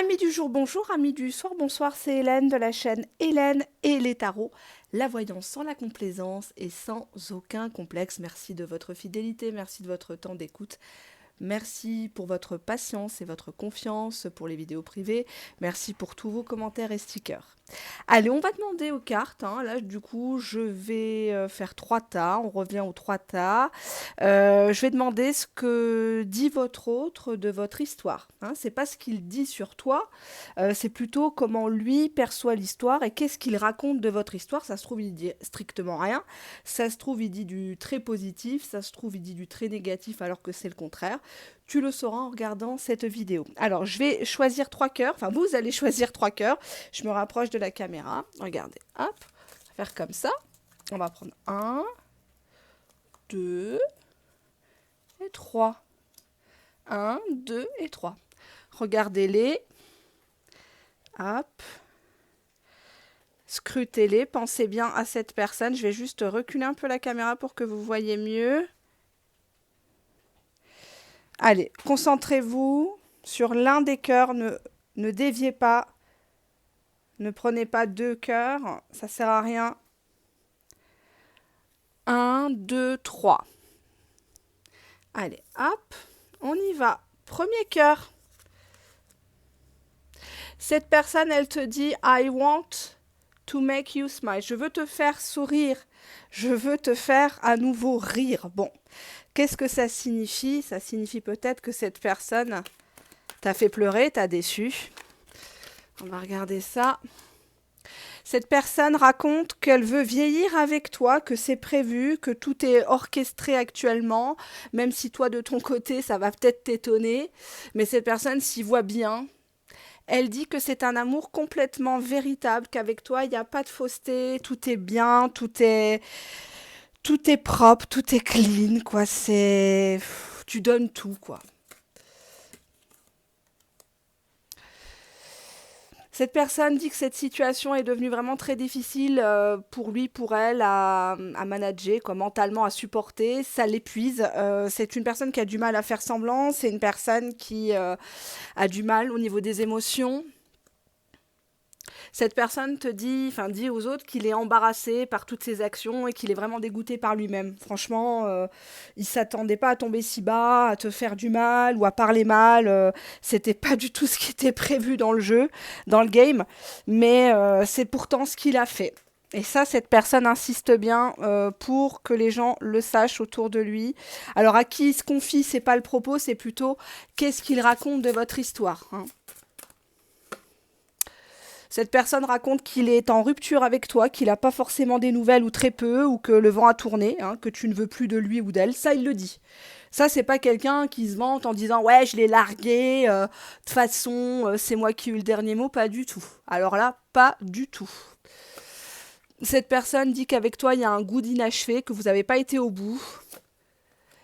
Amis du jour, bonjour, amis du soir, bonsoir, c'est Hélène de la chaîne Hélène et les tarots, la voyance sans la complaisance et sans aucun complexe. Merci de votre fidélité, merci de votre temps d'écoute. Merci pour votre patience et votre confiance pour les vidéos privées. Merci pour tous vos commentaires et stickers. Allez, on va demander aux cartes. Là, du coup, je vais faire 3 tas. On revient aux 3 tas. Je vais demander ce que dit votre autre de votre histoire. C'est pas ce qu'il dit sur toi, c'est plutôt comment lui perçoit l'histoire et qu'est-ce qu'il raconte de votre histoire. Ça se trouve, il dit strictement rien. Ça se trouve, il dit du très positif. Ça se trouve, il dit du très négatif alors que c'est le contraire. Tu le sauras en regardant cette vidéo. Alors, je vais choisir 3 cœurs. Enfin, vous allez choisir 3 cœurs. Je me rapproche de la caméra. Regardez, hop, on va faire comme ça. On va prendre 1, 2 et 3. 1, 2 et 3. Regardez-les. Hop. Scrutez-les. Pensez bien à cette personne. Je vais juste reculer un peu la caméra pour que vous voyez mieux. Allez, concentrez-vous sur l'un des cœurs. Ne déviez pas. Ne prenez pas 2 cœurs. Ça ne sert à rien. 1, 2, 3. Allez, hop. On y va. Premier cœur. Cette personne, elle te dit « I want to make you smile ». Je veux te faire sourire. Je veux te faire à nouveau rire. Bon, qu'est-ce que ça signifie? Ça signifie peut-être que cette personne t'a fait pleurer, t'a déçu. On va regarder ça. Cette personne raconte qu'elle veut vieillir avec toi, que c'est prévu, que tout est orchestré actuellement, même si toi, de ton côté, ça va peut-être t'étonner. Mais cette personne s'y voit bien. Elle dit que c'est un amour complètement véritable, qu'avec toi, il n'y a pas de fausseté, tout est bien, tout est propre, tout est clean, quoi. Tu donnes tout, quoi. Cette personne dit que cette situation est devenue vraiment très difficile pour lui, pour elle, à manager, quoi, mentalement, à supporter. Ça l'épuise. C'est une personne qui a du mal à faire semblant. C'est une personne qui a du mal au niveau des émotions. Cette personne dit aux autres qu'il est embarrassé par toutes ses actions et qu'il est vraiment dégoûté par lui-même. Franchement, il s'attendait pas à tomber si bas, à te faire du mal ou à parler mal. C'était pas du tout ce qui était prévu dans le jeu, dans le game, mais c'est pourtant ce qu'il a fait. Et ça, cette personne insiste bien pour que les gens le sachent autour de lui. Alors, à qui il se confie, c'est pas le propos, c'est plutôt qu'est-ce qu'il raconte de votre histoire. Cette personne raconte qu'il est en rupture avec toi, qu'il n'a pas forcément des nouvelles ou très peu, ou que le vent a tourné, que tu ne veux plus de lui ou d'elle. Ça, il le dit. Ça, c'est pas quelqu'un qui se vante en disant « Ouais, je l'ai largué, de toute façon, c'est moi qui ai eu le dernier mot ». Pas du tout. Alors là, pas du tout. Cette personne dit qu'avec toi, il y a un goût d'inachevé, que vous n'avez pas été au bout.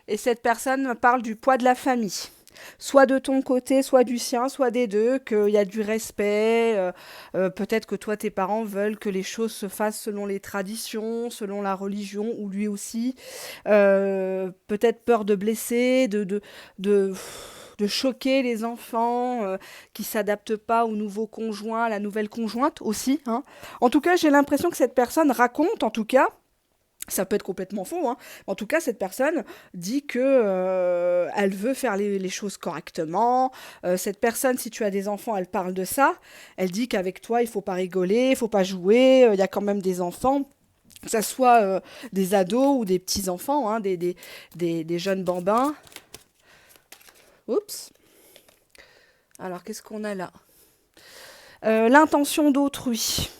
Et cette personne parle du poids de la famille. Soit de ton côté, soit du sien, soit des deux, qu'il y a du respect, peut-être que toi, tes parents veulent que les choses se fassent selon les traditions, selon la religion, ou lui aussi, peut-être peur de blesser, de choquer les enfants qui ne s'adaptent pas au nouveau conjoint, à la nouvelle conjointe aussi. En tout cas, j'ai l'impression que cette personne raconte, en tout cas, ça peut être complètement faux, En tout cas, cette personne dit que elle veut faire les choses correctement. Cette personne, si tu as des enfants, elle parle de ça. Elle dit qu'avec toi, il faut pas rigoler, il faut pas jouer. Il y a quand même des enfants, que ça soit des ados ou des petits enfants, des jeunes bambins. Oups. Alors, qu'est-ce qu'on a là? L'intention d'autrui.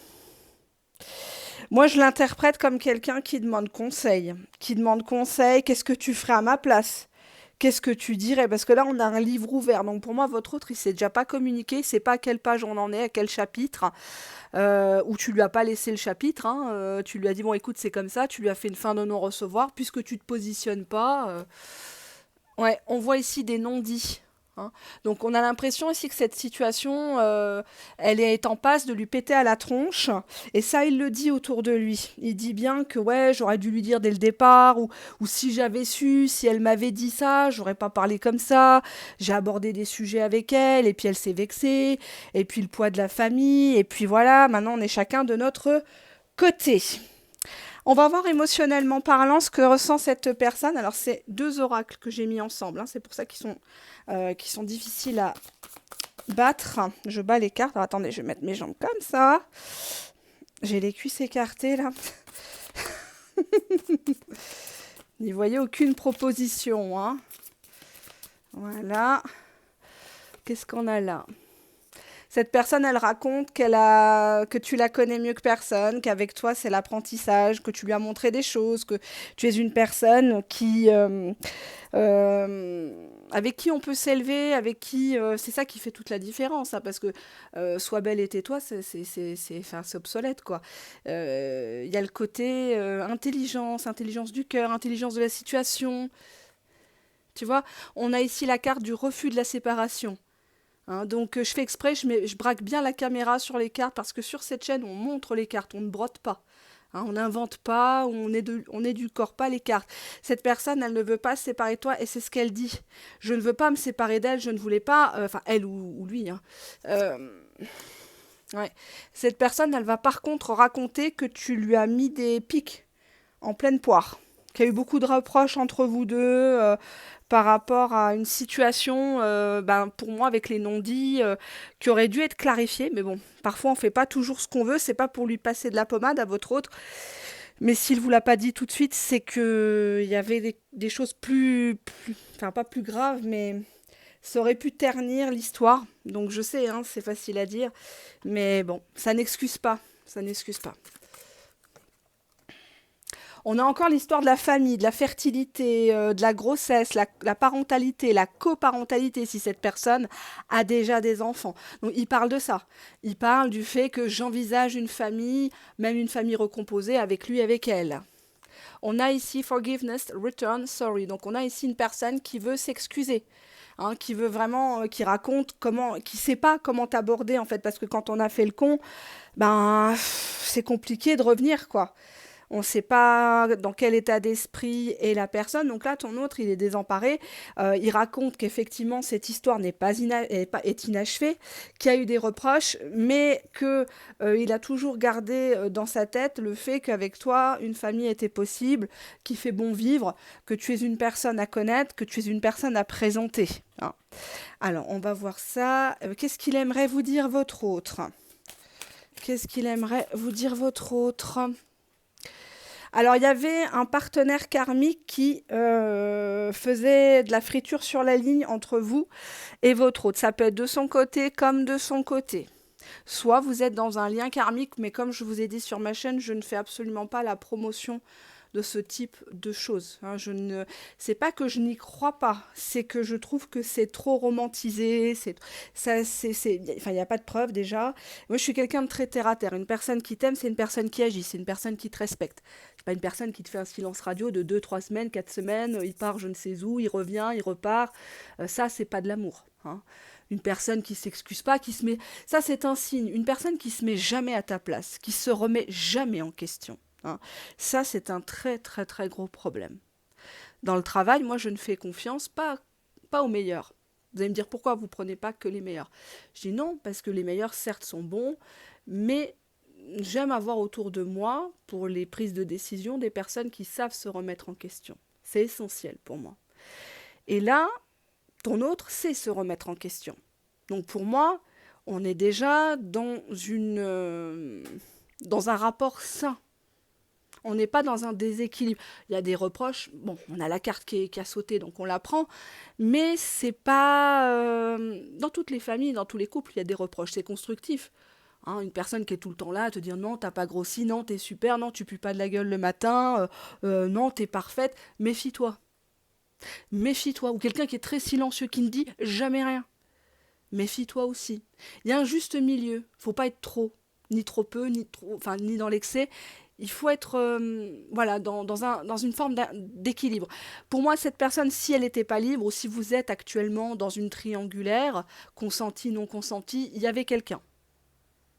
Moi, je l'interprète comme quelqu'un qui demande conseil. Qui demande conseil, qu'est-ce que tu ferais à ma place? Qu'est-ce que tu dirais? Parce que là, on a un livre ouvert. Donc, pour moi, votre autre, il s'est déjà pas communiqué. Il sait pas à quelle page on en est, à quel chapitre. Ou tu lui as pas laissé le chapitre. Tu lui as dit, bon, écoute, c'est comme ça. Tu lui as fait une fin de non-recevoir. Puisque tu te positionnes pas. Ouais, on voit ici des non-dits. hein. Donc on a l'impression ici que cette situation, elle est en passe de lui péter à la tronche. Et ça, il le dit autour de lui. Il dit bien que ouais, j'aurais dû lui dire dès le départ, ou si j'avais su, si elle m'avait dit ça, j'aurais pas parlé comme ça. J'ai abordé des sujets avec elle, et puis elle s'est vexée, et puis le poids de la famille, et puis voilà, maintenant on est chacun de notre côté. On va voir émotionnellement parlant ce que ressent cette personne. Alors, c'est deux oracles que j'ai mis ensemble, hein. C'est pour ça qu'ils sont difficiles à battre. Je bats les cartes. Alors, attendez, je vais mettre mes jambes comme ça. J'ai les cuisses écartées, là. N'y voyez aucune proposition, hein. Voilà. Qu'est-ce qu'on a là? Cette personne, elle raconte que tu la connais mieux que personne, qu'avec toi, c'est l'apprentissage, que tu lui as montré des choses, que tu es une personne avec qui on peut s'élever, avec qui... c'est ça qui fait toute la différence, hein, parce que sois belle et tais-toi, enfin, c'est obsolète, quoi. Il y a le côté intelligence du cœur, intelligence de la situation. Tu vois, on a ici la carte du refus de la séparation. Hein, donc je fais exprès, je braque bien la caméra sur les cartes parce que sur cette chaîne, on montre les cartes, on ne brode pas. Hein, on n'invente pas, on n'édulcore pas les cartes. Cette personne, elle ne veut pas se séparer de toi et c'est ce qu'elle dit. Je ne veux pas me séparer d'elle, je ne voulais pas, enfin elle ou lui. Hein. Ouais. Cette personne, elle va par contre raconter que tu lui as mis des pics en pleine poire, qu'il y a eu beaucoup de reproches entre vous deux par rapport à une situation, pour moi, avec les non-dits, qui aurait dû être clarifiée. Mais bon, parfois, on fait pas toujours ce qu'on veut. C'est pas pour lui passer de la pommade à votre autre. Mais s'il vous l'a pas dit tout de suite, c'est que il y avait des choses enfin pas plus graves, mais ça aurait pu ternir l'histoire. Donc je sais, hein, c'est facile à dire. Mais bon, ça n'excuse pas. Ça n'excuse pas. On a encore l'histoire de la famille, de la fertilité, de la grossesse, la parentalité, la coparentalité, si cette personne a déjà des enfants. Donc il parle de ça. Il parle du fait que j'envisage une famille, même une famille recomposée avec lui, avec elle. On a ici forgiveness, return, sorry. Donc on a ici une personne qui veut s'excuser. Hein, qui veut vraiment, qui raconte qui sait pas comment t'aborder en fait, parce que quand on a fait le con, c'est compliqué de revenir quoi. On ne sait pas dans quel état d'esprit est la personne. Donc là, ton autre, il est désemparé. Il raconte qu'effectivement, cette histoire est inachevée, qu'il y a eu des reproches, mais qu'il a toujours gardé dans sa tête le fait qu'avec toi, une famille était possible, qu'il fait bon vivre, que tu es une personne à connaître, que tu es une personne à présenter. Hein. Alors, on va voir ça. Qu'est-ce qu'il aimerait vous dire votre autre? Qu'est-ce qu'il aimerait vous dire votre autre? Alors, il y avait un partenaire karmique qui faisait de la friture sur la ligne entre vous et votre autre. Ça peut être de son côté comme de son côté. Soit vous êtes dans un lien karmique, mais comme je vous ai dit sur ma chaîne, je ne fais absolument pas la promotion de ce type de choses. Hein, c'est pas que je n'y crois pas, c'est que je trouve que c'est trop romantisé. Enfin, il n'y a pas de preuve déjà. Moi, je suis quelqu'un de très terre à terre. Une personne qui t'aime, c'est une personne qui agit, c'est une personne qui te respecte. C'est pas une personne qui te fait un silence radio de 2, 3 semaines, 4 semaines. Il part, je ne sais où, il revient, il repart. Ça, c'est pas de l'amour. Hein. Une personne qui s'excuse pas, qui se met... Ça, c'est un signe. Une personne qui se met jamais à ta place, qui se remet jamais en question. Hein. Ça, c'est un très, très, très gros problème. Dans le travail, moi, je ne fais confiance pas aux meilleurs. Vous allez me dire, pourquoi vous ne prenez pas que les meilleurs? Je dis non, parce que les meilleurs, certes, sont bons, mais j'aime avoir autour de moi, pour les prises de décision, des personnes qui savent se remettre en question. C'est essentiel pour moi. Et là, ton autre sait se remettre en question. Donc pour moi, on est déjà dans un rapport sain. On n'est pas dans un déséquilibre. Il y a des reproches. Bon, on a la carte qui a sauté, donc on la prend. Mais c'est pas... dans toutes les familles, dans tous les couples, il y a des reproches. C'est constructif. Hein, une personne qui est tout le temps là à te dire non, t'as pas grossi, non, t'es super, non, tu pues pas de la gueule le matin, non, t'es parfaite. Méfie-toi. Méfie-toi. Ou quelqu'un qui est très silencieux, qui ne dit jamais rien. Méfie-toi aussi. Il y a un juste milieu. Faut pas être trop. Ni trop peu, ni dans l'excès. Il faut être voilà, dans une forme d'équilibre. Pour moi, cette personne, si elle n'était pas libre, ou si vous êtes actuellement dans une triangulaire, consenti, non consenti, il y avait quelqu'un.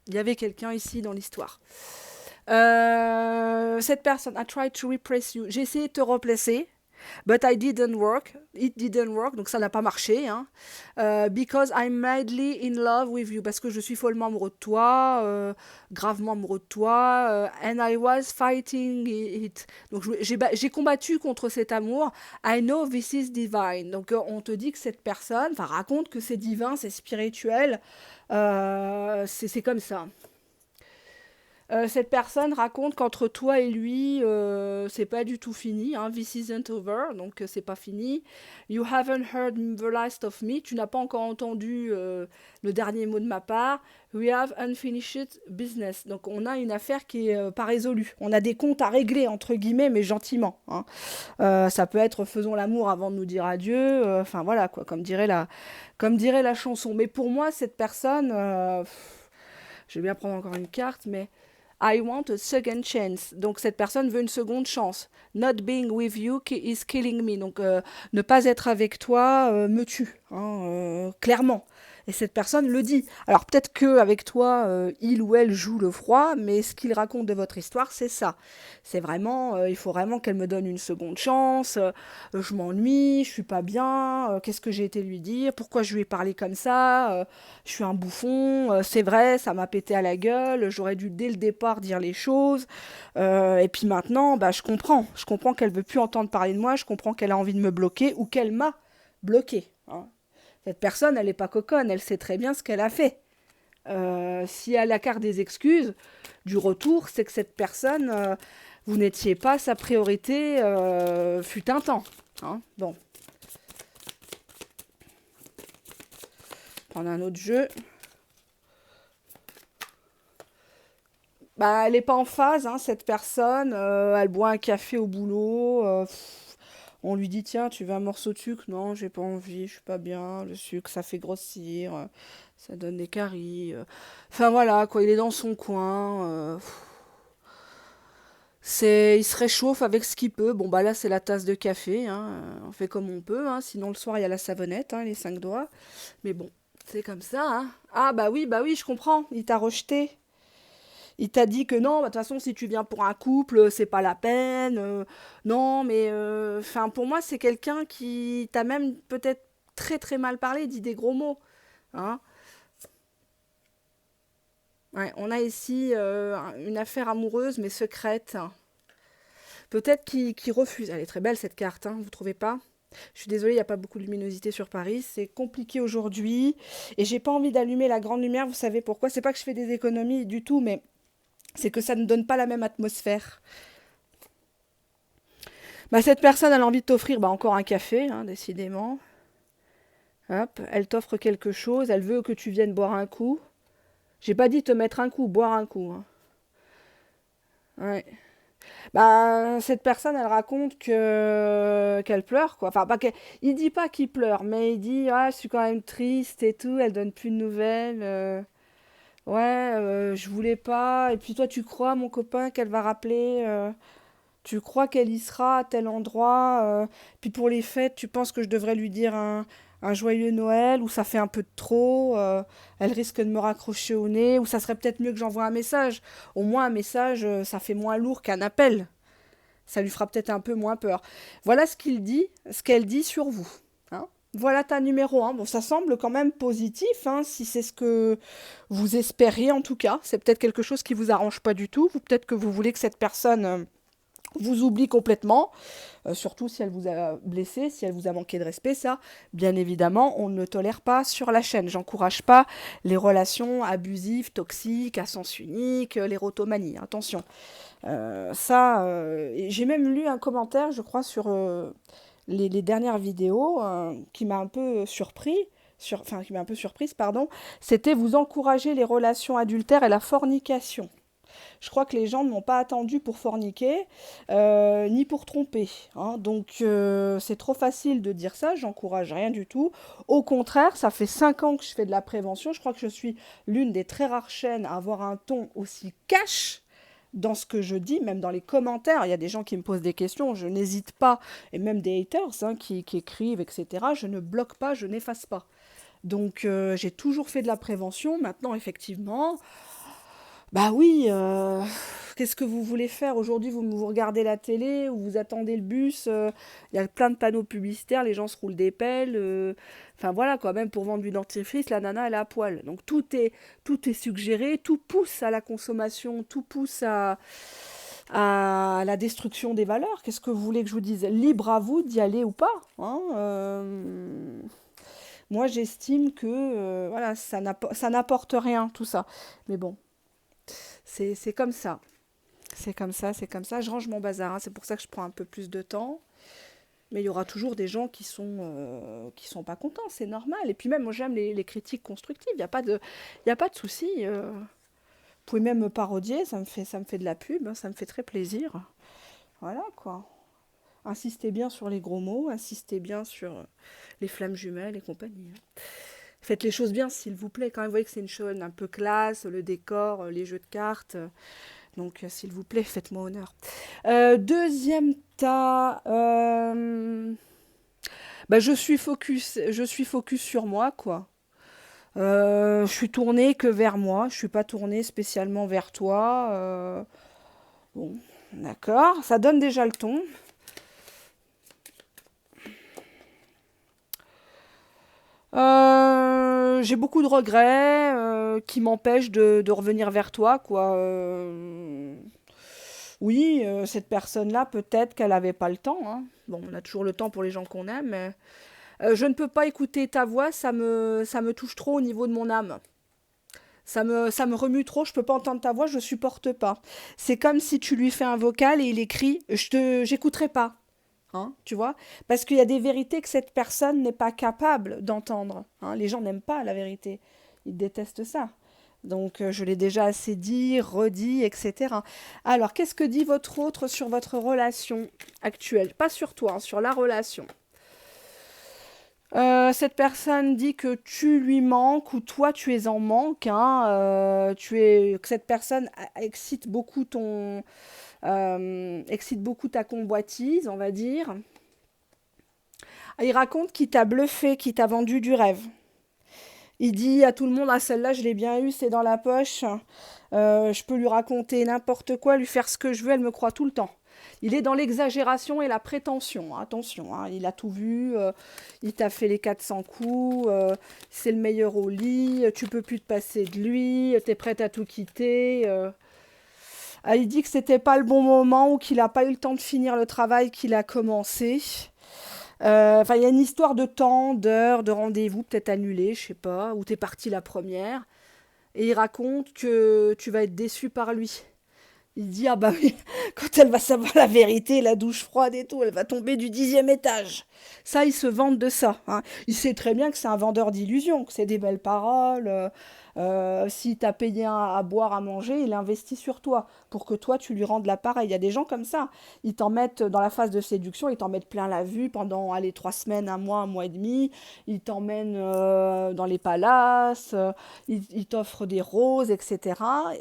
Il y avait quelqu'un ici dans l'histoire. Cette personne, I tried to replace you. J'ai essayé de te replacer. But I didn't work. It didn't work. Donc ça n'a pas marché. Hein. Because I'm madly in love with you. Parce que je suis follement amoureux de toi. Gravement amoureux de toi. And I was fighting it. Donc j'ai combattu contre cet amour. I know this is divine. Donc on te dit que cette personne, enfin raconte que c'est divin, c'est spirituel. C'est comme ça. Cette personne raconte qu'entre toi et lui, c'est pas du tout fini. Hein, this isn't over, donc c'est pas fini. You haven't heard the last of me. Tu n'as pas encore entendu le dernier mot de ma part. We have unfinished business. Donc on a une affaire qui est pas résolue. On a des comptes à régler entre guillemets, mais gentiment. Hein. Ça peut être faisons l'amour avant de nous dire adieu. Enfin voilà quoi, comme dirait la chanson. Mais pour moi, cette personne, je vais bien prendre encore une carte, mais I want a second chance. Donc cette personne veut une seconde chance. Not being with you is killing me. Donc ne pas être avec toi me tue, hein, clairement. Et cette personne le dit. Alors peut-être que avec toi, il ou elle joue le froid, mais ce qu'il raconte de votre histoire, c'est ça. C'est vraiment, il faut vraiment qu'elle me donne une seconde chance. Je m'ennuie, je suis pas bien. Qu'est-ce que j'ai été lui dire? Pourquoi je lui ai parlé comme ça? Je suis un bouffon. C'est vrai, ça m'a pété à la gueule. J'aurais dû dès le départ dire les choses. Et puis maintenant, bah, je comprends. Je comprends qu'elle veut plus entendre parler de moi. Je comprends qu'elle a envie de me bloquer ou qu'elle m'a bloqué. Hein. Cette personne, elle n'est pas coconne, elle sait très bien ce qu'elle a fait. Si elle a carte des excuses, du retour, c'est que cette personne, vous n'étiez pas sa priorité, fut un temps. Hein. Bon. Prendre un autre jeu. Bah, elle n'est pas en phase, hein, cette personne. Elle boit un café au boulot. On lui dit, tiens, tu veux un morceau de sucre? Non, j'ai pas envie, je suis pas bien. Le sucre, ça fait grossir, ça donne des caries. Enfin voilà, quoi, il est dans son coin. Il se réchauffe avec ce qu'il peut. Bon, bah là, c'est la tasse de café. Hein, on fait comme on peut. Hein, sinon, le soir, il y a la savonnette, hein, les 5 doigts. Mais bon, c'est comme ça. Hein. Ah, bah oui, je comprends. Il t'a rejeté. Il t'a dit que non, bah, de toute façon, si tu viens pour un couple, c'est pas la peine. Non, mais enfin, pour moi, c'est quelqu'un qui t'a même peut-être très très mal parlé, dit des gros mots. Hein. Ouais, on a ici une affaire amoureuse, mais secrète. Peut-être qu'il refuse. Elle est très belle cette carte, hein, vous trouvez pas? Je suis désolée, il n'y a pas beaucoup de luminosité sur Paris. C'est compliqué aujourd'hui. Et j'ai pas envie d'allumer la grande lumière. Vous savez pourquoi? C'est pas que je fais des économies du tout, mais c'est que ça ne donne pas la même atmosphère. Bah, cette personne, elle a envie de t'offrir bah, encore un café, hein, décidément. Hop, elle t'offre quelque chose, elle veut que tu viennes boire un coup. J'ai pas dit te mettre un coup, boire un coup. Hein. Ouais. Bah, cette personne, elle raconte que qu'elle pleure, quoi. Enfin, pas qu'elle... Il dit pas qu'il pleure, mais il dit, ah, je suis quand même triste et tout, elle donne plus de nouvelles. Ouais, je voulais pas. Et puis toi, tu crois, mon copain, qu'elle va rappeler tu crois qu'elle y sera à tel endroit puis pour les fêtes, tu penses que je devrais lui dire un joyeux Noël ou ça fait un peu de trop elle risque de me raccrocher au nez ou ça serait peut-être mieux que j'envoie un message. Au moins un message, ça fait moins lourd qu'un appel. Ça lui fera peut-être un peu moins peur. Voilà ce qu'il dit, ce qu'elle dit sur vous. Hein. Voilà ta numéro 1. Bon, ça semble quand même positif, hein, si c'est ce que vous espériez en tout cas. C'est peut-être quelque chose qui vous arrange pas du tout. Vous peut-être que vous voulez que cette personne vous oublie complètement, surtout si elle vous a blessé, si elle vous a manqué de respect, ça, bien évidemment, on ne tolère pas sur la chaîne. J'encourage pas les relations abusives, toxiques, à sens unique, l'érotomanie, attention. J'ai même lu un commentaire, je crois, sur les dernières vidéos qui m'a un peu surpris. Enfin, qui m'a un peu surprise, pardon. C'était vous encourager les relations adultères et la fornication. Je crois que les gens ne m'ont pas attendu pour forniquer, ni pour tromper. Hein. Donc c'est trop facile de dire ça, j'encourage rien du tout. Au contraire, ça fait 5 ans que je fais de la prévention. Je crois que je suis l'une des très rares chaînes à avoir un ton aussi cash. dans ce que je dis, même dans les commentaires. Il y a des gens qui me posent des questions, je n'hésite pas, et même des haters hein, qui écrivent, etc. Je ne bloque pas, je n'efface pas. Donc j'ai toujours fait de la prévention. Maintenant, effectivement, bah oui, qu'est-ce que vous voulez faire aujourd'hui? Vous regardez la télé ou vous attendez le bus, il y a plein de panneaux publicitaires, les gens se roulent des pelles. Enfin voilà quoi, même pour vendre du dentifrice, la nana elle est à poil. Donc tout est suggéré, tout pousse à la consommation, tout pousse à la destruction des valeurs. Qu'est-ce que vous voulez que je vous dise? Libre à vous d'y aller ou pas, hein, moi j'estime que voilà, ça n'apporte rien tout ça. Mais bon, c'est comme ça. C'est comme ça, c'est comme ça. Je range mon bazar, hein. C'est pour ça que je prends un peu plus de temps. Mais il y aura toujours des gens qui sont pas contents, c'est normal. Et puis même, moi j'aime les critiques constructives. Il y a pas de souci. Vous pouvez même me parodier, ça me fait de la pub, hein, ça me fait très plaisir. Voilà quoi. Insistez bien sur les gros mots, insistez bien sur les flammes jumelles et compagnie, hein. Faites les choses bien, s'il vous plaît. Quand même, vous voyez que c'est une chose un peu classe, le décor, les jeux de cartes. Donc, s'il vous plaît, faites-moi honneur. Deuxième tas. Bah, je suis focus sur moi, quoi. Je suis tournée que vers moi. Je suis pas tournée spécialement vers toi. Bon, d'accord. Ça donne déjà le ton. J'ai beaucoup de regrets qui m'empêchent de revenir vers toi, quoi. Oui, cette personne-là, peut-être qu'elle n'avait pas le temps, hein. Bon, on a toujours le temps pour les gens qu'on aime, mais je ne peux pas écouter ta voix, ça me touche trop au niveau de mon âme. Ça me remue trop, je peux pas entendre ta voix, je supporte pas. C'est comme si tu lui fais un vocal et il écrit, j'écouterai pas, hein, tu vois? Parce qu'il y a des vérités que cette personne n'est pas capable d'entendre, hein. Les gens n'aiment pas la vérité, ils détestent ça. Donc je l'ai déjà assez dit, redit, etc. Alors, qu'est-ce que dit votre autre sur votre relation actuelle? Pas sur toi, hein, sur la relation. Cette personne dit que tu lui manques ou toi tu es en manque, hein, que cette personne excite beaucoup ta convoitise, on va dire. Il raconte qu'il t'a bluffé, qu'il t'a vendu du rêve. Il dit à tout le monde, ah celle-là je l'ai bien eue, c'est dans la poche. Je peux lui raconter n'importe quoi, lui faire ce que je veux, elle me croit tout le temps. Il est dans l'exagération et la prétention, attention, hein, il a tout vu, il t'a fait les 400 coups, c'est le meilleur au lit, tu peux plus te passer de lui, t'es prête à tout quitter. Ah, il dit que c'était pas le bon moment ou qu'il n'a pas eu le temps de finir le travail qu'il a commencé. Enfin, il y a une histoire de temps, d'heures, de rendez-vous, peut-être annulé, je sais pas, où t'es parti la première. Et il raconte que tu vas être déçu par lui. Il dit, ah bah oui, quand elle va savoir la vérité, la douche froide et tout, elle va tomber du 10e étage. Ça, il se vante de ça, hein. Il sait très bien que c'est un vendeur d'illusions, que c'est des belles paroles. Si t'as payé à boire, à manger, il investit sur toi pour que toi, tu lui rendes l'appareil. Il y a des gens comme ça. Ils t'en mettent dans la phase de séduction, ils t'en mettent plein la vue pendant, allez, 3 semaines, un mois et demi. Ils t'emmènent dans les palaces, ils t'offrent des roses, etc.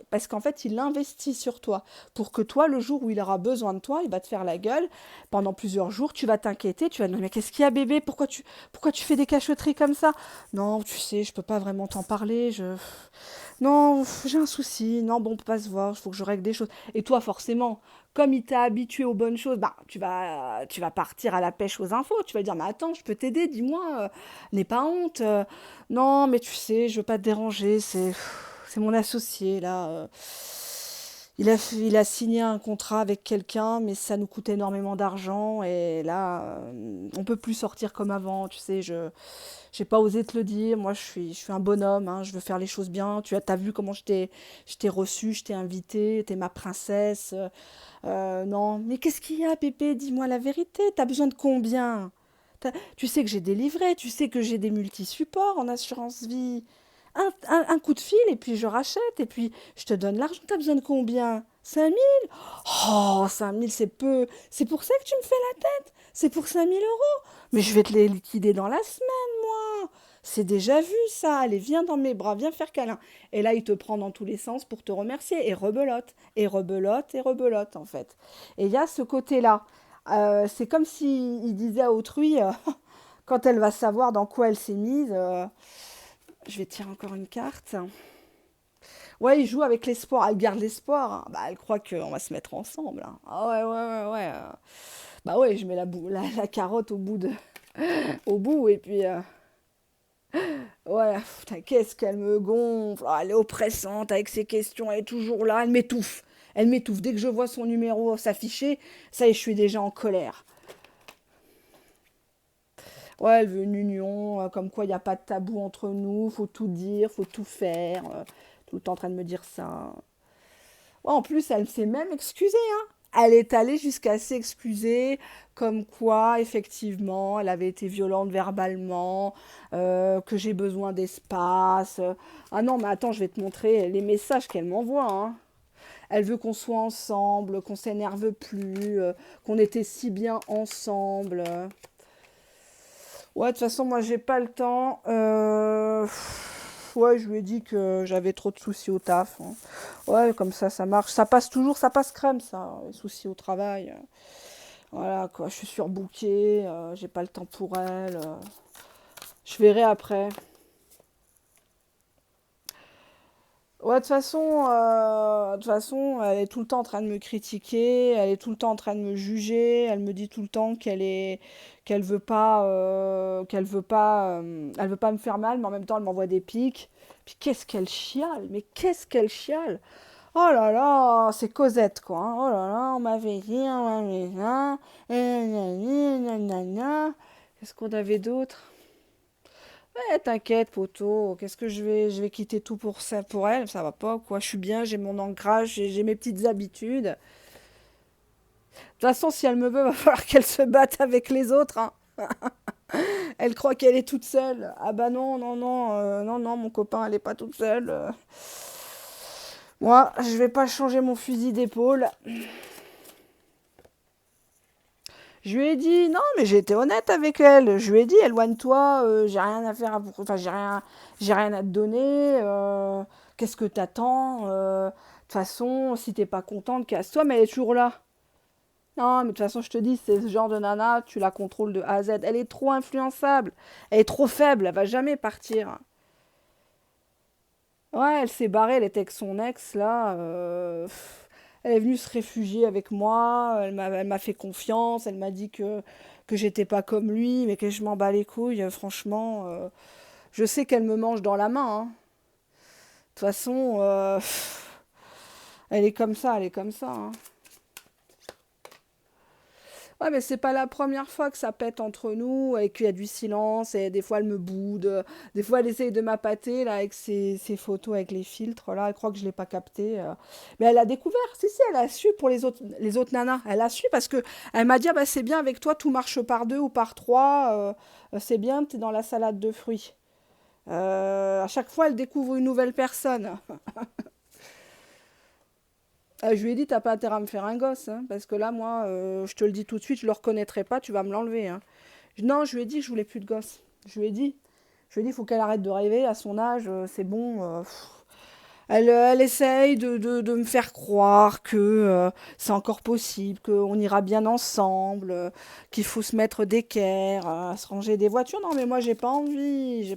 Parce qu'en fait, il investit sur toi pour que toi, le jour où il aura besoin de toi, il va te faire la gueule pendant plusieurs jours, tu vas t'inquiéter, tu vas te dire, mais qu'est-ce qu'il y a bébé? Pourquoi tu fais des cachotteries comme ça? Non, tu sais, je peux pas vraiment t'en parler, non, j'ai un souci, non, bon, on peut pas se voir, il faut que je règle des choses. Et toi, forcément, comme il t'a habitué aux bonnes choses, bah, tu vas partir à la pêche aux infos, tu vas dire, mais attends, je peux t'aider, dis-moi, n'aie pas honte. Non, mais tu sais, je veux pas te déranger, c'est mon associé, là. Il a signé un contrat avec quelqu'un, mais ça nous coûte énormément d'argent. Et là, on peut plus sortir comme avant. Tu sais, j'ai pas osé te le dire. Moi, je suis un bonhomme, hein, je veux faire les choses bien. T'as vu comment je t'ai reçu, je t'ai invité, t'es ma princesse. Non, mais qu'est-ce qu'il y a, Pépé? Dis-moi la vérité. T'as besoin de combien? Tu sais que j'ai des livrets, tu sais que j'ai des multi-supports en assurance vie. Un coup de fil et puis je rachète et puis je te donne l'argent. T'as besoin de combien? 5 000? Oh, 5 000 c'est peu. C'est pour ça que tu me fais la tête? C'est pour 5 000 euros? Mais je vais te les liquider dans la semaine, moi. C'est déjà vu ça, allez, viens dans mes bras, viens faire câlin. Et là, il te prend dans tous les sens pour te remercier, et rebelote, et rebelote, et rebelote, en fait. Et il y a ce côté-là. C'est comme si il disait à autrui, quand elle va savoir dans quoi elle s'est mise, je vais tirer encore une carte. Ouais, il joue avec l'espoir, elle garde l'espoir, hein. Bah, elle croit qu'on va se mettre ensemble, hein. Ah ouais, ouais, ouais, ouais. Bah ouais, je mets la carotte au bout, et puis... ouais, putain, qu'est-ce qu'elle me gonfle. Ah, elle est oppressante avec ses questions, elle est toujours là, elle m'étouffe. Elle m'étouffe. Dès que je vois son numéro s'afficher, ça y est, je suis déjà en colère. Ouais, elle veut une union, comme quoi il n'y a pas de tabou entre nous, faut tout dire, faut tout faire. Tout le temps en train de me dire ça. Ouais, en plus, elle s'est même excusée, hein. Elle est allée jusqu'à s'excuser, comme quoi, effectivement, elle avait été violente verbalement, que j'ai besoin d'espace. Ah non, mais attends, je vais te montrer les messages qu'elle m'envoie, hein. Elle veut qu'on soit ensemble, qu'on s'énerve plus, qu'on était si bien ensemble. Ouais, de toute façon, moi, j'ai pas le temps. Ouais, je lui ai dit que j'avais trop de soucis au taf, hein. Ouais, comme ça marche. Ça passe toujours, ça passe crème, ça, les soucis au travail. Voilà, quoi, je suis surbookée, j'ai pas le temps pour elle. Je verrai après. Ouais, de toute façon, elle est tout le temps en train de me critiquer, elle est tout le temps en train de me juger, elle me dit tout le temps elle veut pas me faire mal, mais en même temps, elle m'envoie des pics. Puis qu'est-ce qu'elle chiale, mais qu'est-ce qu'elle chiale? Oh là là, c'est Cosette, quoi, hein. Oh là là, on m'avait dit, nanani, nanana. Qu'est-ce qu'on avait d'autre? Ouais, t'inquiète, poto. Qu'est-ce que je vais quitter tout pour ça, pour elle? Ça va pas, quoi. Je suis bien, j'ai mon ancrage, j'ai mes petites habitudes. De toute façon, si elle me veut, va falloir qu'elle se batte avec les autres, hein. Elle croit qu'elle est toute seule. Ah bah non, non, non, non, non, mon copain, elle est pas toute seule. Moi, je vais pas changer mon fusil d'épaule. Je lui ai dit, non, mais j'ai été honnête avec elle. Je lui ai dit, éloigne-toi, j'ai rien à faire, enfin, j'ai rien à te donner. Qu'est-ce que t'attends? De toute façon, si t'es pas contente, casse-toi, mais elle est toujours là. Non, mais de toute façon, je te dis, c'est ce genre de nana, tu la contrôles de A à Z. Elle est trop influençable. Elle est trop faible, elle va jamais partir. Ouais, elle s'est barrée, elle était avec son ex, là. Elle est venue se réfugier avec moi, elle m'a fait confiance, elle m'a dit que j'étais pas comme lui, mais que je m'en bats les couilles, franchement. Je sais qu'elle me mange dans la main, hein. De toute façon, elle est comme ça, elle est comme ça, hein. Ouais, mais c'est pas la première fois que ça pète entre nous et qu'il y a du silence et des fois elle me boude, des fois elle essaye de m'appâter là avec ses photos avec les filtres là, elle croit que je l'ai pas capté. Mais elle a découvert, si elle a su pour les autres nanas, elle a su parce que elle m'a dit ah bah c'est bien avec toi tout marche par deux ou par trois, c'est bien t'es dans la salade de fruits. À chaque fois elle découvre une nouvelle personne. Je lui ai dit, t'as pas intérêt à me faire un gosse, hein, parce que là, moi, je te le dis tout de suite, je le reconnaîtrai pas, tu vas me l'enlever, hein. Non, je lui ai dit que je voulais plus de gosse. Je lui ai dit, il faut qu'elle arrête de rêver, à son âge, c'est bon. Elle essaye de me faire croire que c'est encore possible, qu'on ira bien ensemble, qu'il faut se mettre d'équerre, à se ranger des voitures. Non, mais moi, j'ai pas envie.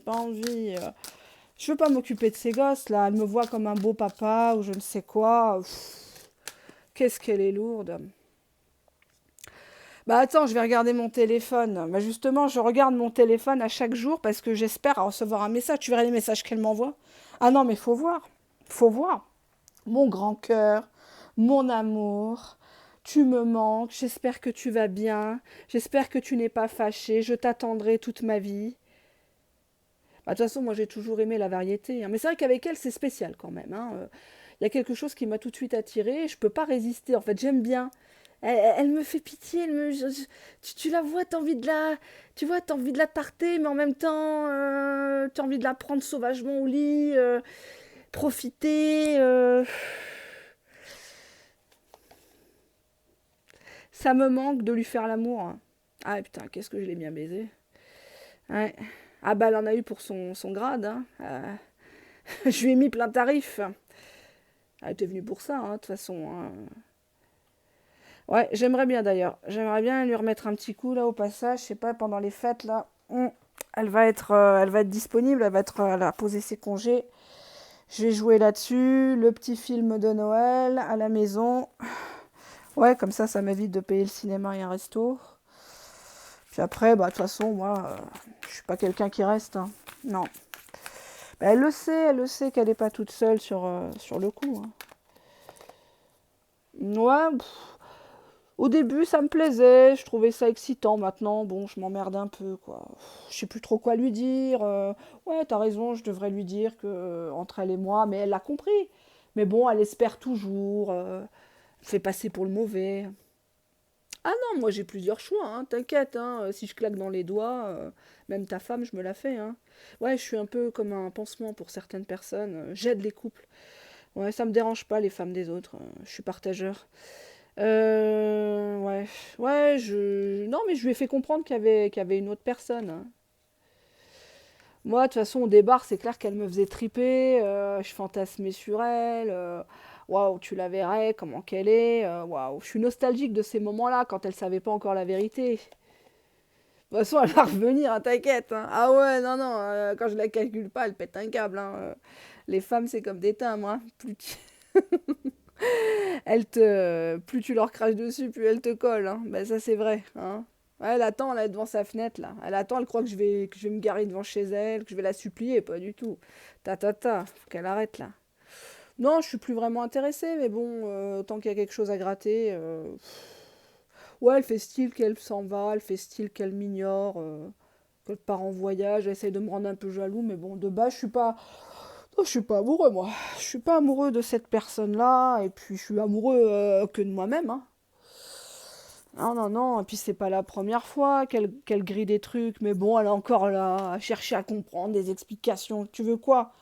Je veux pas m'occuper de ces gosses, là. Elle me voit comme un beau papa ou je ne sais quoi. Qu'est-ce qu'elle est lourde. Bah attends, je vais regarder mon téléphone. Bah justement, je regarde mon téléphone à chaque jour parce que j'espère recevoir un message. Tu verras les messages qu'elle m'envoie. Ah non, mais faut voir. Faut voir. Mon grand cœur, mon amour, tu me manques, j'espère que tu vas bien, j'espère que tu n'es pas fâché, je t'attendrai toute ma vie. Bah, de toute façon, moi j'ai toujours aimé la variété, hein. Mais c'est vrai qu'avec elle, c'est spécial quand même, hein. Il y a quelque chose qui m'a tout de suite attirée. Je peux pas résister. En fait, j'aime bien. Elle me fait pitié. Tu la vois, tu vois, t'as envie de la tarter, mais en même temps, tu as envie de la prendre sauvagement au lit, profiter. Ça me manque de lui faire l'amour, hein. Ah putain, qu'est-ce que je l'ai bien baisé. Ouais. Ah bah elle en a eu pour son grade, hein. Je lui ai mis plein tarif. Elle était venue pour ça, hein, de toute façon, hein. Ouais, j'aimerais bien d'ailleurs. J'aimerais bien lui remettre un petit coup là au passage. Je sais pas, pendant les fêtes là. Elle va être disponible. Elle a posé ses congés. Je vais jouer là-dessus. Le petit film de Noël à la maison. Ouais, comme ça m'évite de payer le cinéma et un resto. Puis après, bah de toute façon, moi, je suis pas quelqu'un qui reste, hein. Non. Bah, elle le sait qu'elle n'est pas toute seule sur le coup, hein. Ouais, au début, ça me plaisait, je trouvais ça excitant. Maintenant, bon, je m'emmerde un peu, quoi. Je sais plus trop quoi lui dire. Ouais, t'as raison, je devrais lui dire que entre elle et moi, mais elle l'a compris. Mais bon, elle espère toujours, elle fait passer pour le mauvais. Ah non, moi j'ai plusieurs choix, hein, t'inquiète, hein, si je claque dans les doigts, même ta femme, je me la fais, hein. Ouais, je suis un peu comme un pansement pour certaines personnes, j'aide les couples. Ouais, ça me dérange pas les femmes des autres, je suis partageur. Ouais, ouais, non, mais je lui ai fait comprendre qu'il y avait une autre personne, hein. Moi, de toute façon, au départ, c'est clair qu'elle me faisait triper, je fantasmais sur elle. Waouh, tu la verrais, comment qu'elle est. Waouh, je suis nostalgique de ces moments-là, quand elle savait pas encore la vérité. De toute façon, elle va revenir, hein, t'inquiète, hein. Ah ouais, non, non, quand je la calcule pas, elle pète un câble, hein. Les femmes, c'est comme des timbres, hein. Plus tu leur craches dessus, plus elles te collent, hein. Ben ça c'est vrai, hein. Ouais, elle attend, là, devant sa fenêtre, là. Elle attend, elle croit que je vais me garer devant chez elle, que je vais la supplier, pas du tout. Faut qu'elle arrête, là. Non, je suis plus vraiment intéressée, mais bon, tant qu'il y a quelque chose à gratter. Ouais, elle fait style qu'elle s'en va, elle fait style qu'elle m'ignore, qu'elle part en voyage, elle essaye de me rendre un peu jaloux, mais bon, de base, je suis pas amoureux, moi. Je suis pas amoureux de cette personne-là, et puis je suis amoureux que de moi-même, hein. Non, non, non, et puis c'est pas la première fois qu'elle grille des trucs, mais bon, elle est encore là, à chercher à comprendre, des explications. Tu veux quoi?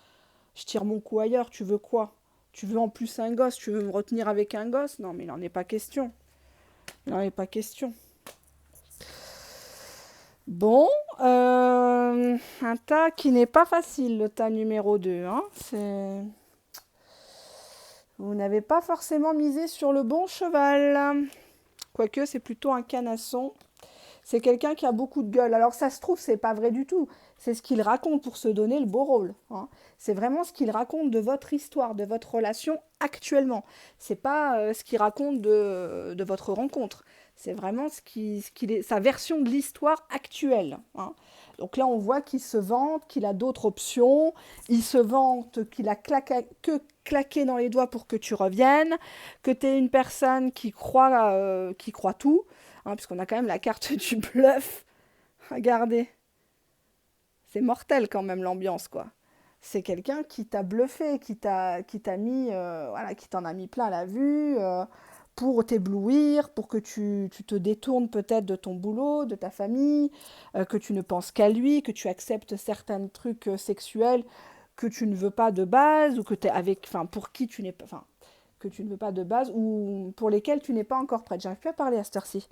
Je tire mon coup ailleurs, tu veux quoi? Tu veux en plus un gosse? Tu veux me retenir avec un gosse? Non, mais il n'en est pas question. Il n'en est pas question. Bon, un tas qui n'est pas facile, le tas numéro 2, hein. Vous n'avez pas forcément misé sur le bon cheval. Quoique, c'est plutôt un canasson. C'est quelqu'un qui a beaucoup de gueule. Alors ça se trouve, c'est pas vrai du tout. C'est ce qu'il raconte pour se donner le beau rôle, hein. C'est vraiment ce qu'il raconte de votre histoire, de votre relation actuellement. C'est pas ce qu'il raconte de votre rencontre. C'est vraiment sa version de l'histoire actuelle, hein. Donc là, on voit qu'il se vante, qu'il a d'autres options. Il se vante qu'il a que claqué dans les doigts pour que tu reviennes, que tu es une personne qui croit tout, hein, puisqu'on a quand même la carte du bluff. Regardez, c'est mortel quand même l'ambiance, quoi. C'est quelqu'un qui t'a bluffé, qui t'a mis, voilà, qui t'en a mis plein la vue, pour t'éblouir, pour que tu te détournes peut-être de ton boulot, de ta famille, que tu ne penses qu'à lui, que tu acceptes certains trucs sexuels que tu ne veux pas de base, ou que t'es avec, enfin, pour qui tu n'es pas, enfin, que tu ne veux pas de base, ou pour lesquels tu n'es pas encore prête. J'arrive plus à parler à cette heure-ci.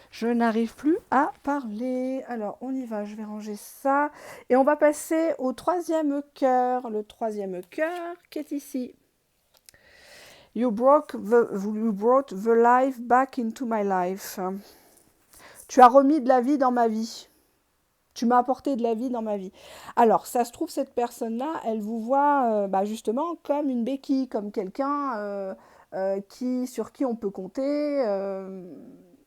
Je n'arrive plus à parler. Alors, on y va, je vais ranger ça. Et on va passer au troisième cœur. Le troisième cœur qui est ici. You brought the life back into my life. Tu as remis de la vie dans ma vie. Tu m'as apporté de la vie dans ma vie. Alors, ça se trouve, cette personne-là, elle vous voit bah, justement comme une béquille, comme quelqu'un sur qui on peut compter.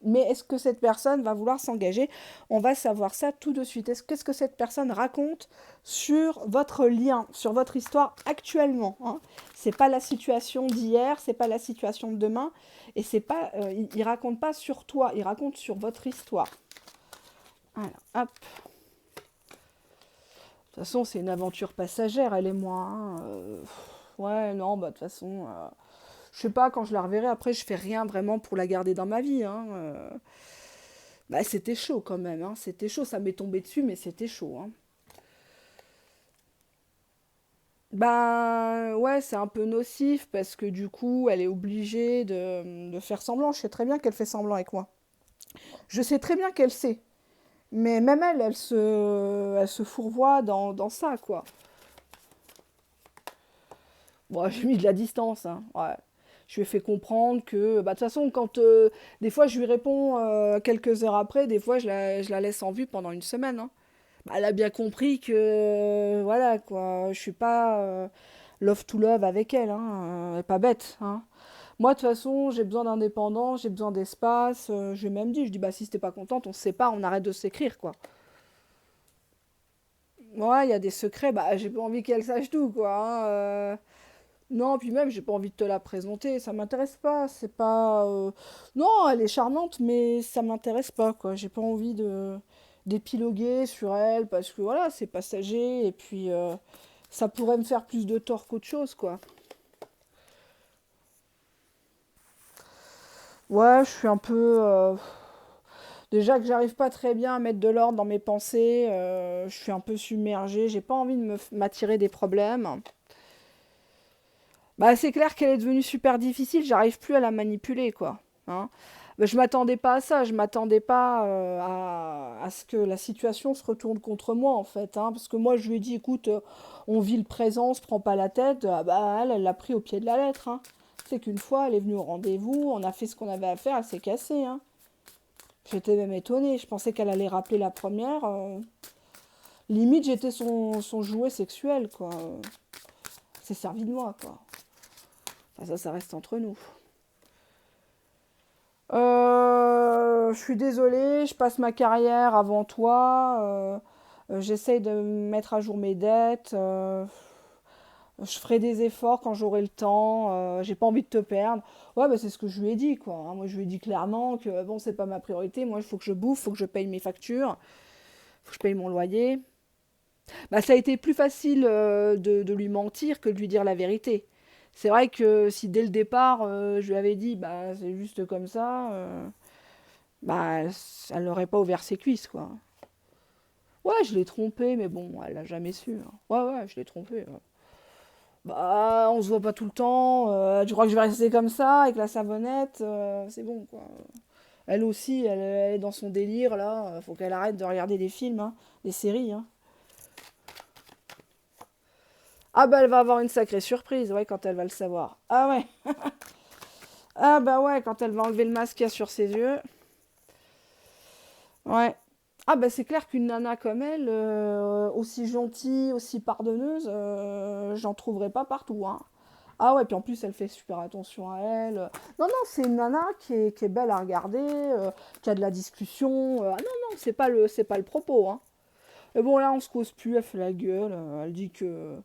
Mais est-ce que cette personne va vouloir s'engager? On va savoir ça tout de suite. Qu'est-ce que cette personne raconte sur votre lien, sur votre histoire actuellement, hein? C'est pas la situation d'hier, c'est pas la situation de demain, et c'est pas, il raconte pas sur toi, il raconte sur votre histoire. Alors, hop. De toute façon, c'est une aventure passagère, elle et moi, hein. Ouais, non, bah de toute façon, je sais pas, quand je la reverrai, après, je fais rien vraiment pour la garder dans ma vie, hein. Bah, c'était chaud quand même, hein. C'était chaud, ça m'est tombé dessus, mais c'était chaud, hein. Bah, ouais, c'est un peu nocif parce que du coup, elle est obligée de faire semblant. Je sais très bien qu'elle fait semblant avec moi. Je sais très bien qu'elle sait. Mais même elle, elle se fourvoie dans ça, quoi. Bon, j'ai mis de la distance, hein. Ouais. Je lui ai fait comprendre que, bah, de toute façon, quand des fois je lui réponds quelques heures après, des fois je la laisse en vue pendant une semaine, hein. Bah, elle a bien compris que, voilà, quoi, je suis pas love to love avec elle, hein. Elle est pas bête, hein. Moi, de toute façon, j'ai besoin d'indépendance, j'ai besoin d'espace. Je lui ai même dit, je dis, bah, si t'es pas contente, on se sépare, on arrête de s'écrire, quoi. Ouais, il y a des secrets, bah, j'ai pas envie qu'elle sache tout, quoi, hein. Non, puis même, j'ai pas envie de te la présenter, ça m'intéresse pas, c'est pas... Non, elle est charmante, mais ça m'intéresse pas, quoi. J'ai pas envie d'épiloguer sur elle, parce que voilà, c'est passager, et puis ça pourrait me faire plus de tort qu'autre chose, quoi. Ouais, je suis un peu... déjà que j'arrive pas très bien à mettre de l'ordre dans mes pensées, je suis un peu submergée, j'ai pas envie de m'attirer des problèmes. Bah, c'est clair qu'elle est devenue super difficile, j'arrive plus à la manipuler, quoi. Hein. Bah, je m'attendais pas à ça, je m'attendais pas à ce que la situation se retourne contre moi, en fait. Hein, parce que moi, je lui ai dit, écoute, on vit le présent, on se prend pas la tête. Ah bah, elle l'a pris au pied de la lettre. Hein. C'est qu'une fois, elle est venue au rendez-vous, on a fait ce qu'on avait à faire, elle s'est cassée. Hein. J'étais même étonnée, je pensais qu'elle allait rappeler la première. Limite, j'étais son jouet sexuel, quoi. C'est servi de moi, quoi. Enfin, ça reste entre nous. Je suis désolée, je passe ma carrière avant toi. J'essaye de mettre à jour mes dettes. Je ferai des efforts quand j'aurai le temps. J'ai pas envie de te perdre. Ouais, bah, c'est ce que je lui ai dit, quoi. Hein. Moi, je lui ai dit clairement que bon, c'est pas ma priorité. Moi, il faut que je bouffe, il faut que je paye mes factures, il faut que je paye mon loyer. Bah, ça a été plus facile de lui mentir que de lui dire la vérité. C'est vrai que si dès le départ, je lui avais dit, bah, c'est juste comme ça. Bah, elle n'aurait pas ouvert ses cuisses, quoi. Ouais, je l'ai trompée, mais bon, elle l'a jamais su. Hein. Ouais, ouais, je l'ai trompée. Ouais. Bah, on se voit pas tout le temps. Tu crois que je vais rester comme ça, avec la savonnette c'est bon, quoi. Elle aussi, elle est dans son délire, là. Faut qu'elle arrête de regarder des films, hein, des séries. Hein. Ah bah, elle va avoir une sacrée surprise, ouais, quand elle va le savoir. Ah ouais. Ah bah ouais, quand elle va enlever le masque qu'il y a sur ses yeux. Ouais. Ah bah c'est clair qu'une nana comme elle, aussi gentille, aussi pardonneuse, j'en trouverai pas partout, hein. Ah ouais, puis en plus elle fait super attention à elle. Non, non, c'est une nana qui est belle à regarder, qui a de la discussion. Ah non, non, c'est pas le propos, hein. Mais bon là on se cause plus, elle fait la gueule, elle dit que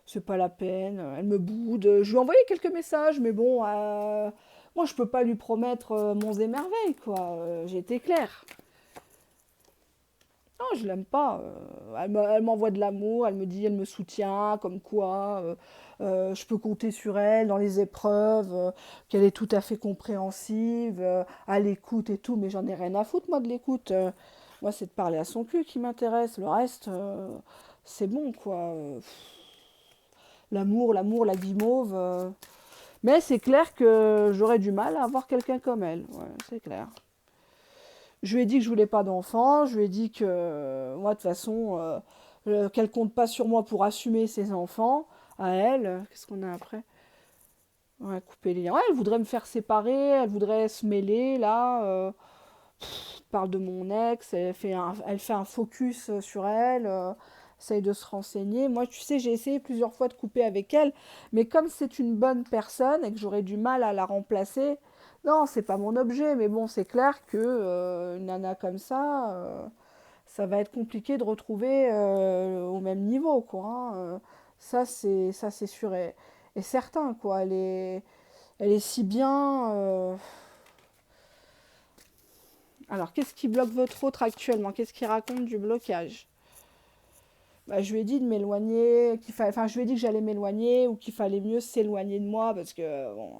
c'est pas la peine, elle me boude. Je lui ai envoyé quelques messages, mais bon, moi je peux pas lui promettre monts et merveilles, quoi. J'ai été claire. Non, je l'aime pas. Elle m'envoie de l'amour, elle me dit, elle me soutient, comme quoi je peux compter sur elle dans les épreuves, qu'elle est tout à fait compréhensive, à l'écoute et tout, mais j'en ai rien à foutre, moi, de l'écoute. Moi, c'est de parler à son cul qui m'intéresse. Le reste, c'est bon, quoi. L'amour, l'amour, la guimauve. Mais c'est clair que j'aurais du mal à avoir quelqu'un comme elle. Ouais, c'est clair. Je lui ai dit que je voulais pas d'enfant, je lui ai dit que moi de toute façon qu'elle compte pas sur moi pour assumer ses enfants à elle. Qu'est-ce qu'on a après? Ouais, couper les liens. Ouais, elle voudrait me faire séparer, elle voudrait se mêler là. Parle de mon ex, elle fait un focus sur elle, essaye de se renseigner. Moi, tu sais, j'ai essayé plusieurs fois de couper avec elle, mais comme c'est une bonne personne et que j'aurais du mal à la remplacer, non, c'est pas mon objet, mais bon, c'est clair que une nana comme ça va être compliqué de retrouver au même niveau, quoi. Hein. Ça c'est sûr et certain, quoi. Elle est si bien. Alors, qu'est-ce qui bloque votre autre actuellement? Qu'est-ce qui raconte du blocage? Bah, je lui ai dit de m'éloigner, enfin, je lui ai dit que j'allais m'éloigner ou qu'il fallait mieux s'éloigner de moi parce que, bon,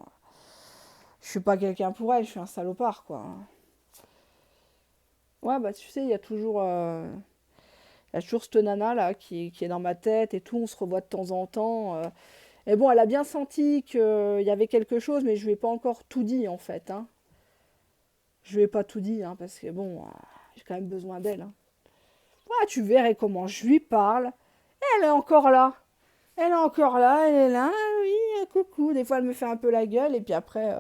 je suis pas quelqu'un pour elle, je suis un salopard, quoi. Ouais, bah, tu sais, il y a toujours cette nana, là, qui est dans ma tête et tout, on se revoit de temps en temps. Et bon, elle a bien senti qu'il y avait quelque chose, mais je lui ai pas encore tout dit, en fait, hein. Je lui ai pas tout dit, hein, parce que, bon, j'ai quand même besoin d'elle, hein. Ah, tu verrais comment je lui parle. Elle est encore là. Elle est encore là, elle est là, ah oui, coucou. Des fois, elle me fait un peu la gueule, et puis après,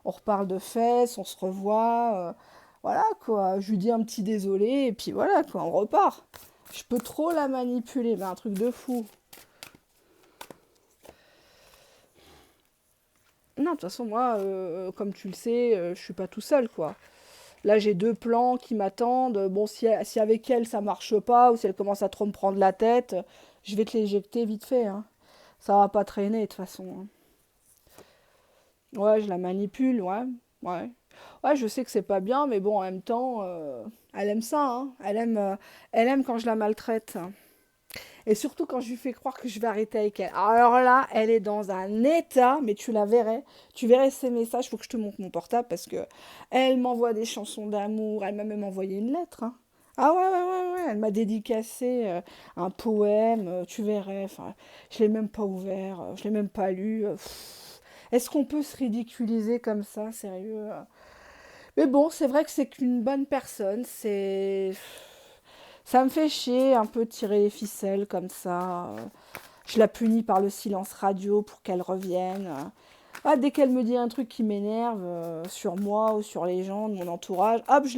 on reparle de fesses, on se revoit. Voilà, quoi. Je lui dis un petit désolé, et puis voilà, quoi, on repart. Je peux trop la manipuler, mais un truc de fou. Non, de toute façon, moi, comme tu le sais, je suis pas tout seul, quoi. Là, j'ai deux plans qui m'attendent. Bon, si avec elle, ça marche pas, ou si elle commence à trop me prendre la tête, je vais te l'éjecter vite fait, hein. Ça va pas traîner, de toute façon, hein. Ouais, je la manipule, ouais. Ouais. Ouais, je sais que c'est pas bien, mais bon, en même temps, elle aime ça, hein. Elle aime quand je la maltraite. Et surtout quand je lui fais croire que je vais arrêter avec elle. Alors là, elle est dans un état, mais tu la verrais. Tu verrais ses messages, faut que je te montre mon portable parce que elle m'envoie des chansons d'amour, elle m'a même envoyé une lettre, hein. Ah ouais, ouais, ouais, ouais, elle m'a dédicacé un poème, tu verrais. Enfin, je l'ai même pas ouvert, je l'ai même pas lu. Est-ce qu'on peut se ridiculiser comme ça, sérieux? Mais bon, c'est vrai que c'est qu'une bonne personne, c'est... Ça me fait chier un peu de tirer les ficelles comme ça. Je la punis par le silence radio pour qu'elle revienne. Ah, dès qu'elle me dit un truc qui m'énerve sur moi ou sur les gens de mon entourage, hop, je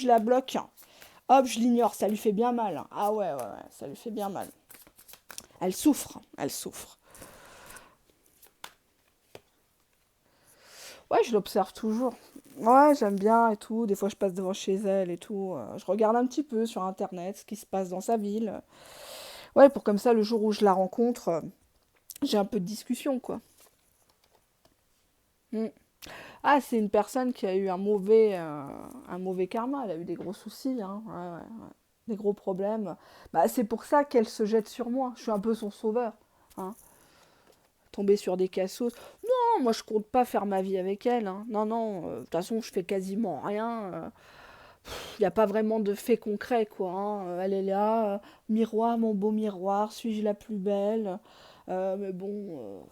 la bloque. Hop, je l'ignore. Ça lui fait bien mal, hein. Ah ouais, ouais, ouais, ça lui fait bien mal. Elle souffre, elle souffre. Ouais, je l'observe toujours. Ouais, j'aime bien et tout. Des fois, je passe devant chez elle et tout. Je regarde un petit peu sur Internet ce qui se passe dans sa ville. Ouais, pour comme ça, le jour où je la rencontre, j'ai un peu de discussion, quoi. Mm. Ah, c'est une personne qui a eu un mauvais karma. Elle a eu des gros soucis, hein. Ouais, ouais, ouais. Des gros problèmes. Bah, c'est pour ça qu'elle se jette sur moi. Je suis un peu son sauveur, hein. Tomber sur des cassos. Non, moi, je compte pas faire ma vie avec elle, hein. Non, non. De toute façon, je fais quasiment rien. Il n'y a pas vraiment de fait concret, quoi, hein. Elle est là, miroir, mon beau miroir, suis-je la plus belle? Mais bon,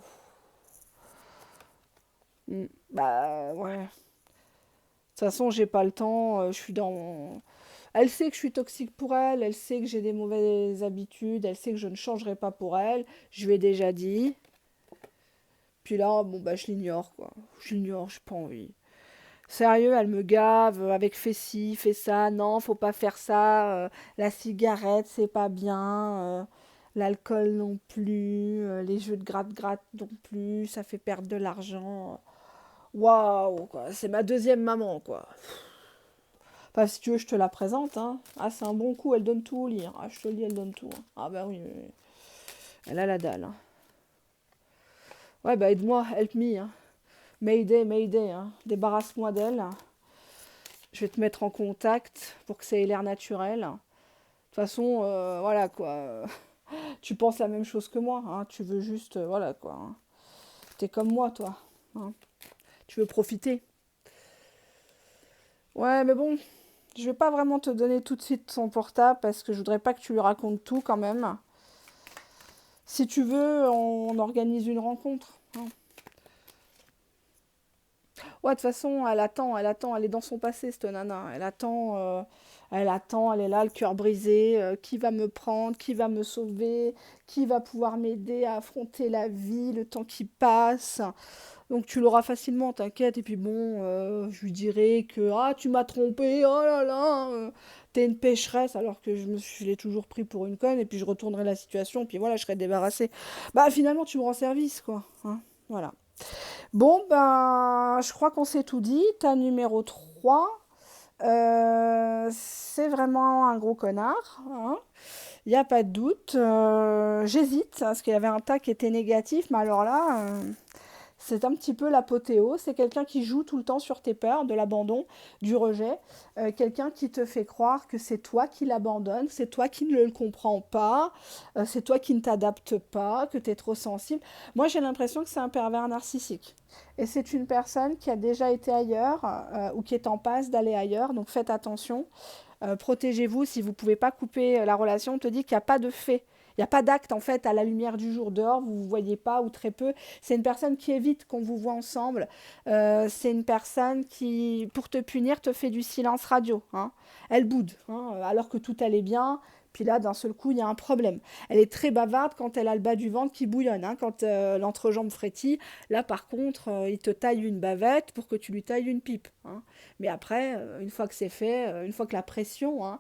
bah ouais. De toute façon, j'ai pas le temps. Je suis dans. Elle sait que je suis toxique pour elle. Elle sait que j'ai des mauvaises habitudes. Elle sait que je ne changerai pas pour elle. Je lui ai déjà dit. Puis là, bon bah je l'ignore, quoi. Je l'ignore, j'ai pas envie. Sérieux, elle me gave avec fais ci, fais ça, non, faut pas faire ça, la cigarette, c'est pas bien, l'alcool non plus, les jeux de gratte-gratte non plus, ça fait perdre de l'argent. Waouh, quoi, c'est ma deuxième maman, quoi. Enfin, si tu veux, je te la présente, hein. Ah, c'est un bon coup, elle donne tout au lit, hein. Ah, je te le dis, elle donne tout, hein. Ah, bah oui, oui, oui. Elle a la dalle, hein. Ouais, bah aide-moi, help me, hein. Mayday, Mayday, hein. Débarrasse-moi d'elle. Je vais te mettre en contact pour que ça ait l'air naturel. De toute façon, voilà quoi. Tu penses la même chose que moi, hein. Tu veux juste, voilà quoi, hein. T'es comme moi, toi, hein. Tu veux profiter. Ouais, mais bon, je vais pas vraiment te donner tout de suite son portable parce que je voudrais pas que tu lui racontes tout quand même. Si tu veux, on organise une rencontre, hein. Ouais, de toute façon, elle attend, elle est dans son passé, cette nana. Elle attend, elle est là, le cœur brisé. Qui va me prendre, qui va me sauver, qui va pouvoir m'aider à affronter la vie, le temps qui passe. Donc tu l'auras facilement, t'inquiète. Et puis bon, je lui dirai que ah tu m'as trompé, oh là là, t'es une pécheresse, alors que je l'ai toujours pris pour une conne. Et puis je retournerai la situation, puis voilà, je serai débarrassée. Bah finalement, tu me rends service, quoi, hein. Voilà. Bon, ben, je crois qu'on s'est tout dit. Ta numéro 3, c'est vraiment un gros connard, hein. Il n'y a pas de doute. J'hésite, parce qu'il y avait un tas qui était négatif, mais alors là, c'est un petit peu l'apothéose. C'est quelqu'un qui joue tout le temps sur tes peurs, de l'abandon, du rejet. Quelqu'un qui te fait croire que c'est toi qui l'abandonnes, c'est toi qui ne le comprends pas, c'est toi qui ne t'adaptes pas, que tu es trop sensible. Moi, j'ai l'impression que c'est un pervers narcissique. Et c'est une personne qui a déjà été ailleurs ou qui est en passe d'aller ailleurs. Donc faites attention. Protégez-vous si vous ne pouvez pas couper la relation. On te dit qu'il n'y a pas de fait. Il n'y a pas d'acte en fait à la lumière du jour dehors, vous ne vous voyez pas ou très peu. C'est une personne qui évite qu'on vous voit ensemble. C'est une personne qui, pour te punir, te fait du silence radio, hein. Elle boude, hein, alors que tout allait bien. Puis là, d'un seul coup, il y a un problème. Elle est très bavarde quand elle a le bas du ventre qui bouillonne, hein, quand l'entrejambe frétille. Là, par contre, il te taille une bavette pour que tu lui tailles une pipe, hein. Mais après, une fois que c'est fait, une fois que la pression, hein,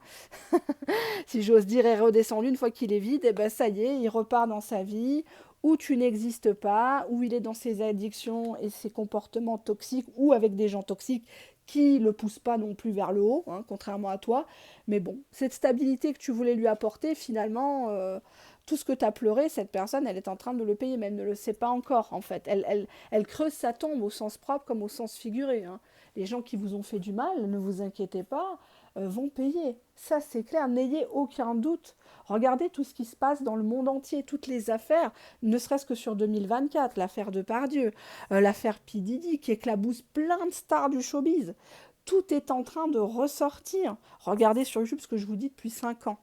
si j'ose dire, est redescendue, une fois qu'il est vide, et ben ça y est, il repart dans sa vie, où tu n'existes pas, où il est dans ses addictions et ses comportements toxiques, ou avec des gens toxiques qui ne le poussent pas non plus vers le haut, hein, contrairement à toi. Mais bon, cette stabilité que tu voulais lui apporter, finalement, tout ce que tu as pleuré, cette personne, elle est en train de le payer, mais elle ne le sait pas encore, en fait. Elle creuse sa tombe au sens propre comme au sens figuré, hein. Les gens qui vous ont fait du mal, ne vous inquiétez pas, vont payer. Ça, c'est clair, n'ayez aucun doute. Regardez tout ce qui se passe dans le monde entier, toutes les affaires, ne serait-ce que sur 2024, l'affaire de Pardieu, l'affaire P. Diddy, qui éclabousse plein de stars du showbiz. Tout est en train de ressortir. Regardez sur YouTube ce que je vous dis depuis 5 ans.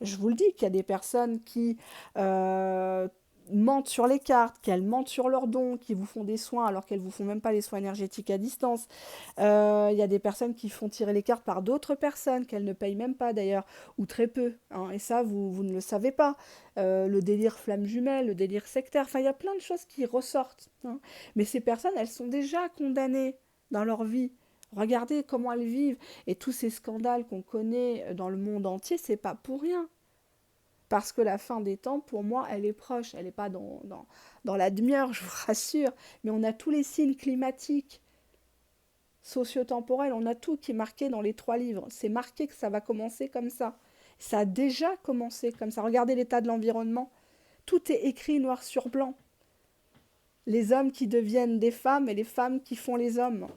Je vous le dis qu'il y a des personnes qui euh, mentent sur les cartes, qu'elles mentent sur leurs dons, qui vous font des soins alors qu'elles vous font même pas les soins énergétiques à distance. Il y a des personnes qui font tirer les cartes par d'autres personnes, qu'elles ne payent même pas d'ailleurs, ou très peu, hein. Et ça, vous ne le savez pas. Le délire flamme jumelle, le délire sectaire, enfin, il y a plein de choses qui ressortent, hein. Mais ces personnes, elles sont déjà condamnées dans leur vie. Regardez comment elles vivent. Et tous ces scandales qu'on connaît dans le monde entier, c'est pas pour rien. Parce que la fin des temps, pour moi, elle est proche. Elle n'est pas dans la demi-heure, je vous rassure. Mais on a tous les signes climatiques, socio-temporels, on a tout qui est marqué dans les 3 livres. C'est marqué que ça va commencer comme ça. Ça a déjà commencé comme ça. Regardez l'état de l'environnement. Tout est écrit noir sur blanc. Les hommes qui deviennent des femmes et les femmes qui font les hommes.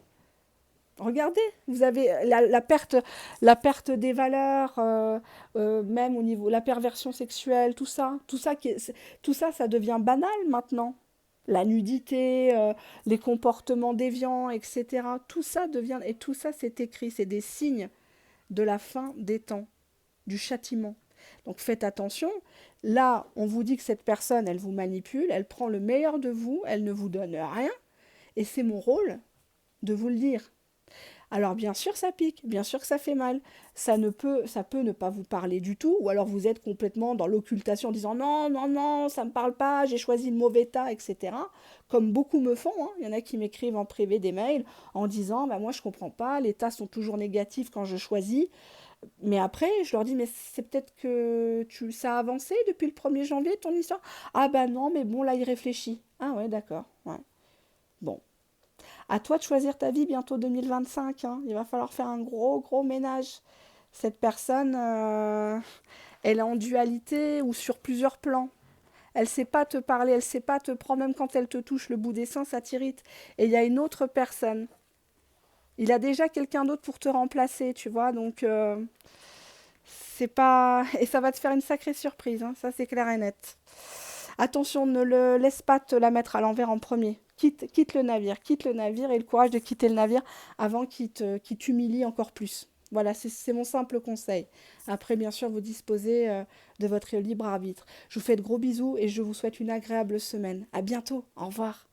Regardez, vous avez la perte des valeurs, même au niveau la perversion sexuelle, tout ça, ça devient banal maintenant. La nudité, les comportements déviants, etc. Tout ça devient et tout ça, c'est écrit, c'est des signes de la fin des temps, du châtiment. Donc faites attention. Là, on vous dit que cette personne, elle vous manipule, elle prend le meilleur de vous, elle ne vous donne rien, et c'est mon rôle de vous le dire. Alors bien sûr ça pique, bien sûr que ça fait mal, ça peut ne pas vous parler du tout, ou alors vous êtes complètement dans l'occultation en disant non, non, non, ça me parle pas, j'ai choisi le mauvais tas, etc. Comme beaucoup me font, hein. Il y en a qui m'écrivent en privé des mails en disant bah moi je comprends pas, les tas sont toujours négatifs quand je choisis, mais après je leur dis mais c'est peut-être que ça a avancé depuis le 1er janvier ton histoire. Ah bah non mais bon là il réfléchit. Ah ouais d'accord, ouais. Bon. À toi de choisir ta vie bientôt 2025, hein. Il va falloir faire un gros, gros ménage. Cette personne, elle est en dualité ou sur plusieurs plans. Elle ne sait pas te parler, elle ne sait pas te prendre, même quand elle te touche le bout des seins, ça t'irrite. Et il y a une autre personne. Il a déjà quelqu'un d'autre pour te remplacer, tu vois. Donc, c'est pas. Et ça va te faire une sacrée surprise, hein. Ça c'est clair et net. Attention, ne le laisse pas te la mettre à l'envers en premier. Quitte le navire et le courage de quitter le navire avant qu'il t'humilie encore plus. Voilà, c'est mon simple conseil. Après, bien sûr, vous disposez de votre libre arbitre. Je vous fais de gros bisous et je vous souhaite une agréable semaine. À bientôt. Au revoir.